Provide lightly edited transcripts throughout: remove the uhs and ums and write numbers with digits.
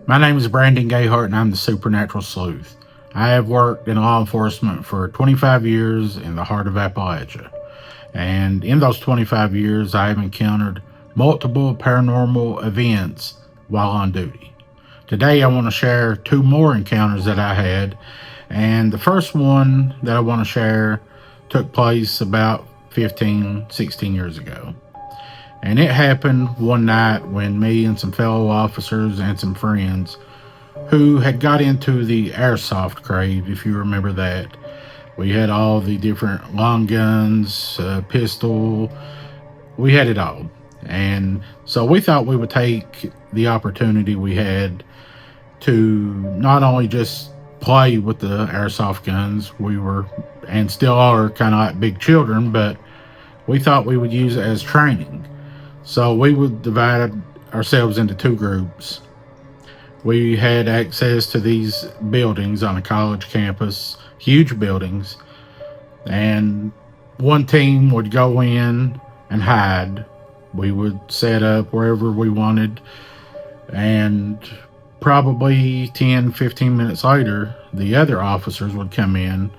My name is Brandon Gayhart, and I'm the Supernatural Sleuth. I have worked in law enforcement for 25 years in the heart of Appalachia. And in those 25 years, I have encountered multiple paranormal events while on duty. Today, I want to share two more encounters that I had. And the first one that I want to share took place about 16 years ago. And it happened one night when me and some fellow officers and some friends who had got into the airsoft craze, if you remember that. We had all the different long guns, pistol, we had it all. And so we thought we would take the opportunity we had to not only just play with the airsoft guns, we were and still are kind of like big children, but we thought we would use it as training. So we would divide ourselves into two groups. We had access to these buildings on a college campus, huge buildings, and one team would go in and hide. We would set up wherever we wanted, and probably 10-15 minutes later, the other officers would come in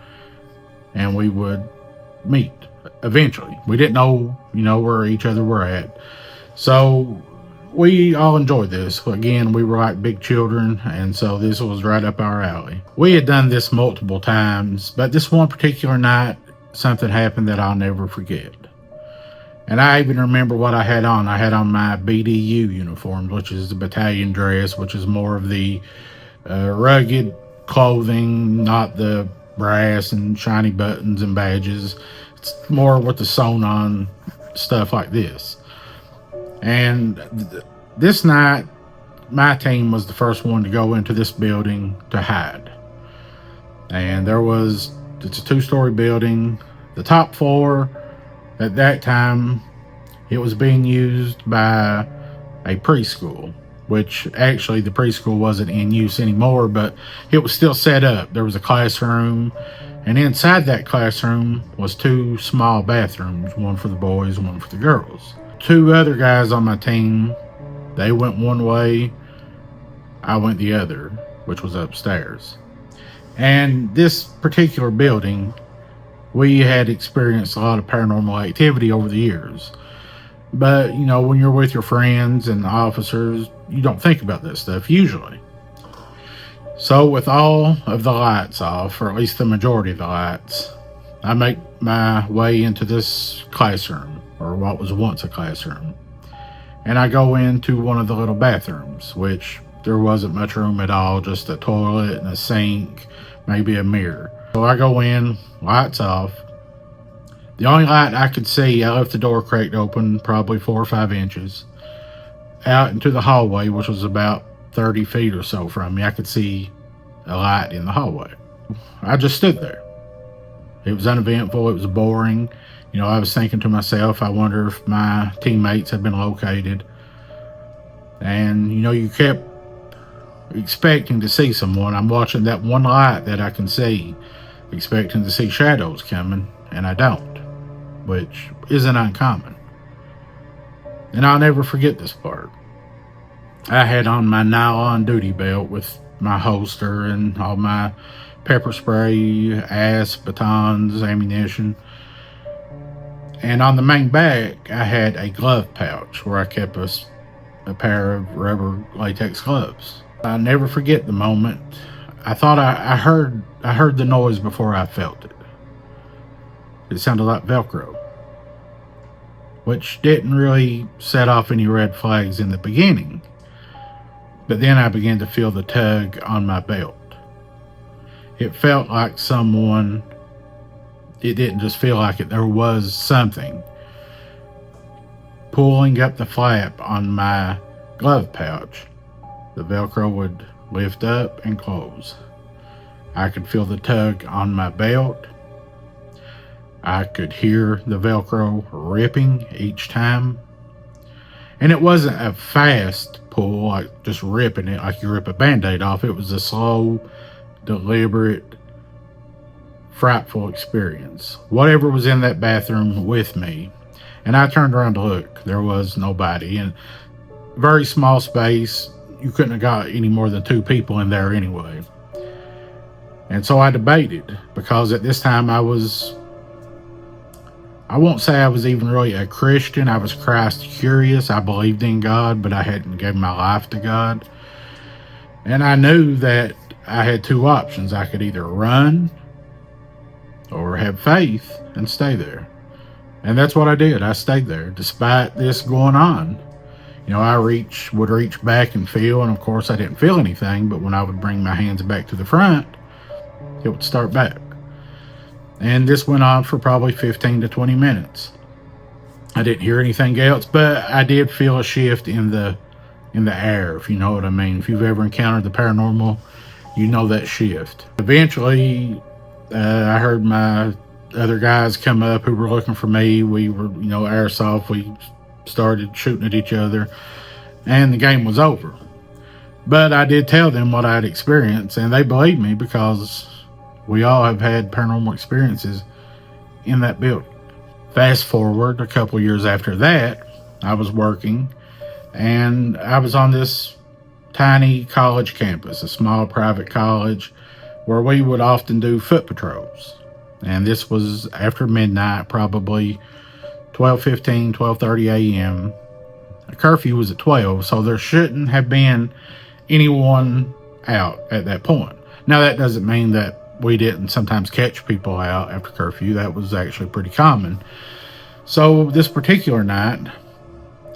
and we would meet eventually. We didn't know, where each other were at. So we all enjoyed this. Again, we were like big children, and so this was right up our alley. We had done this multiple times, but this one particular night, something happened that I'll never forget. And I even remember what I had on. I had on my BDU uniform, which is the battalion dress, which is more of the rugged clothing, not the brass and shiny buttons and badges. It's more with the sewn on stuff like this. And this night, my team was the first one to go into this building to hide. And it's a two-story building. The top floor, at that time, it was being used by a preschool, which actually the preschool wasn't in use anymore, but it was still set up. There was a classroom, and inside that classroom was two small bathrooms, one for the boys, one for the girls. Two other guys on my team, they went one way, I went the other, which was upstairs. And this particular building, we had experienced a lot of paranormal activity over the years. But, when you're with your friends and the officers, you don't think about this stuff usually. So with all of the lights off, or at least the majority of the lights, I make my way into this classroom, or what was once a classroom. And I go into one of the little bathrooms, which there wasn't much room at all, just a toilet and a sink, maybe a mirror. So I go in, lights off. The only light I could see, I left the door cracked open, probably 4 or 5 inches, out into the hallway, which was about 30 feet or so from me. I could see a light in the hallway. I just stood there. It was uneventful. It was boring. I was thinking to myself, I wonder if my teammates had been located. And, you kept expecting to see someone. I'm watching that one light that I can see, expecting to see shadows coming, and I don't, which isn't uncommon. And I'll never forget this part. I had on my nylon duty belt with my holster and all my pepper spray, batons, ammunition. And on the main back, I had a glove pouch where I kept a pair of rubber latex gloves. I'll never forget the moment. I thought I heard the noise before I felt it. It sounded like Velcro, which didn't really set off any red flags in the beginning. But then I began to feel the tug on my belt. It felt like someone, it didn't just feel like it, there was something pulling up the flap on my glove pouch. The Velcro would lift up and close. I could feel the tug on my belt. I could hear the Velcro ripping each time. And it wasn't a fast pull, like just ripping it like you rip a Band-Aid off. It was a slow, deliberate, frightful experience. Whatever was in that bathroom with me. And I turned around to look. There was nobody. And very small space. you couldn't have got any more than 2 people in there anyway. And so I debated, because at this time I won't say I was even really a Christian. I was Christ curious. I believed in God, but I hadn't given my life to God. And I knew that I had 2 options. I could either run or have faith and stay there. And that's what I did. I stayed there despite this going on. You know, I would reach back and feel, and of course I didn't feel anything, but when I would bring my hands back to the front, it would start back. And this went on for probably 15 to 20 minutes. I didn't hear anything else, but I did feel a shift in the air, if you know what I mean. If you've ever encountered the paranormal, you know that shift. Eventually, I heard my other guys come up who were looking for me. We were, airsoft. We started shooting at each other, and the game was over. But I did tell them what I had experienced, and they believed me, because we all have had paranormal experiences in that building. Fast forward a couple years after that, I was working, and I was on this tiny college campus, a small private college, where we would often do foot patrols. And this was after midnight, probably 12:15, 12:30 a.m. The curfew was at 12, so there shouldn't have been anyone out at that point. Now, that doesn't mean that we didn't sometimes catch people out after curfew. That was actually pretty common. So this particular night,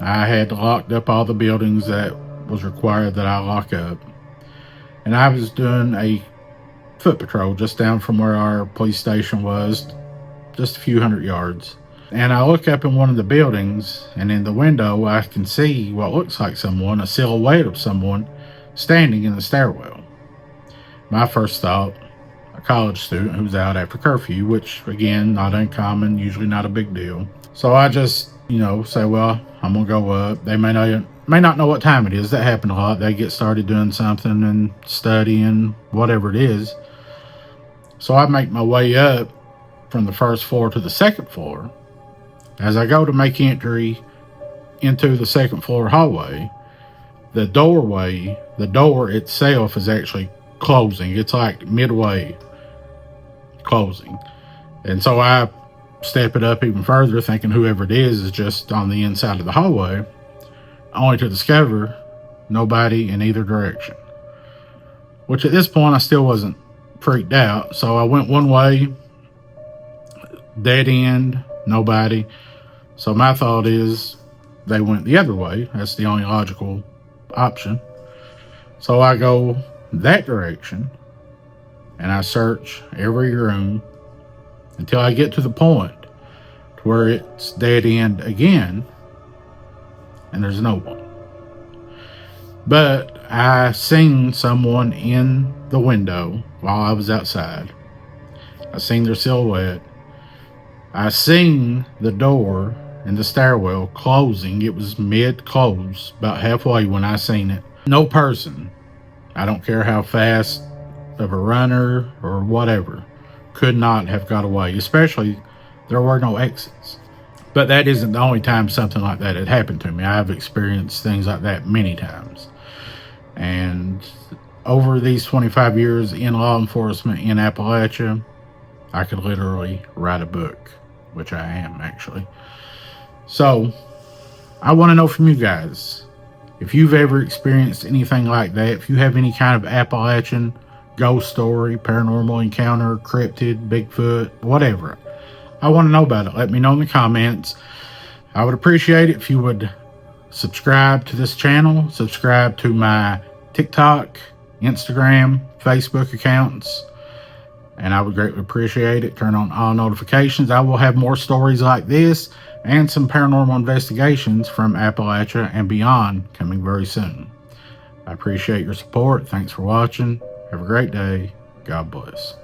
I had locked up all the buildings that was required that I lock up. And I was doing a foot patrol just down from where our police station was, just a few hundred yards. And I look up in one of the buildings, and in the window I can see what looks like someone, a silhouette of someone, standing in the stairwell. My first thought, a college student who's out after curfew, which again, not uncommon, usually not a big deal. So I just, say, well, I'm gonna go up. They may not know what time it is. That happened a lot. They get started doing something and studying, whatever it is. So I make my way up from the first floor to the second floor. As I go to make entry into the second floor hallway, the door itself is actually closing. It's like midway closing. And so I step it up even further, thinking whoever it is just on the inside of the hallway, only to discover nobody in either direction. Which at this point I still wasn't freaked out. So I went one way, dead end, nobody. So my thought is they went the other way. That's the only logical option. So I go that direction, and I search every room until I get to the point to where it's dead end again, and there's no one. But I seen someone in the window while I was outside. I seen their silhouette. I seen the door in the stairwell closing. It was mid-close, about halfway when I seen it. No person, I don't care how fast of a runner or whatever, could not have got away, especially there were no exits. But that isn't the only time something like that had happened to me. I've experienced things like that many times. And over these 25 years in law enforcement in Appalachia, I could literally write a book, which I am actually. So I want to know from you guys, if you've ever experienced anything like that, if you have any kind of Appalachian ghost story, paranormal encounter, cryptid, Bigfoot, whatever, I want to know about it. Let me know in the comments. I would appreciate it if you would subscribe to this channel, subscribe to my TikTok, Instagram, Facebook accounts, and I would greatly appreciate it. Turn on all notifications. I will have more stories like this and some paranormal investigations from Appalachia and beyond coming very soon. I appreciate your support. Thanks for watching. Have a great day. God bless.